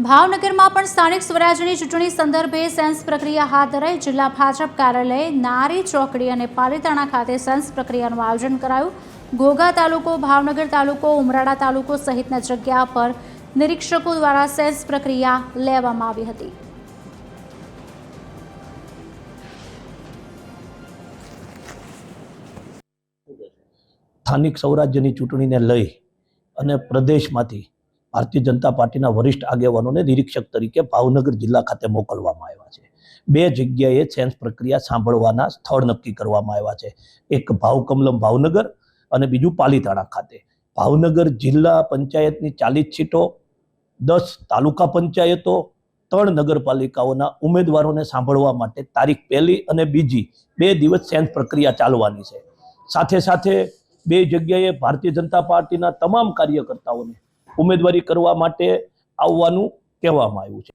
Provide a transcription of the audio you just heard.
ભાવનગરમાં પણ સ્થાનિક સ્વરાજ્યની ચૂંટણી સંદર્ભે સેન્સ પ્રક્રિયા હાથ ધરાઈ। જિલ્લા ભાજપ કાર્યાલય નારી ચોકડી અને પાલીતાણા ખાતે સેન્સ પ્રક્રિયાનું આયોજન કરાયું। ઘોઘા તાલુકો, ભાવનગર તાલુકો, ઉમરાળા તાલુકો સહિતના જગ્યા પર નિરીક્ષકો દ્વારા સેન્સ પ્રક્રિયા લેવામાં આવી હતી। સ્થાનિક સ્વરાજ્યની ચૂંટણીને લઈ અને પ્રદેશમાંથી ભારતીય જનતા પાર્ટીના વરિષ્ઠ આગેવાનોને નિરીક્ષક તરીકે ભાવનગર જિલ્લા ખાતે મોકલવામાં આવ્યા છે। બે જગ્યાએ સેન્સ પ્રક્રિયા સાંભળવાના સ્થળ નક્કી કરવામાં આવ્યા છે। એક ભાવકમલમ ભાવનગર અને બીજું પાલીતાણા ખાતે। ભાવનગર જિલ્લા પંચાયતની 40 સીટો, 10 તાલુકા પંચાયતો, 3 નગરપાલિકાઓના ઉમેદવારોને સાંભળવા માટે તારીખ 1 અને 2 2 દિવસ સેન્સ પ્રક્રિયા ચાલવાની છે। સાથે સાથે બે જગ્યાએ ભારતીય જનતા પાર્ટીના તમામ કાર્યકર્તાઓને ઉમેદવારી કરવા માટે આવવાનું કહેવામાં આવ્યું છે।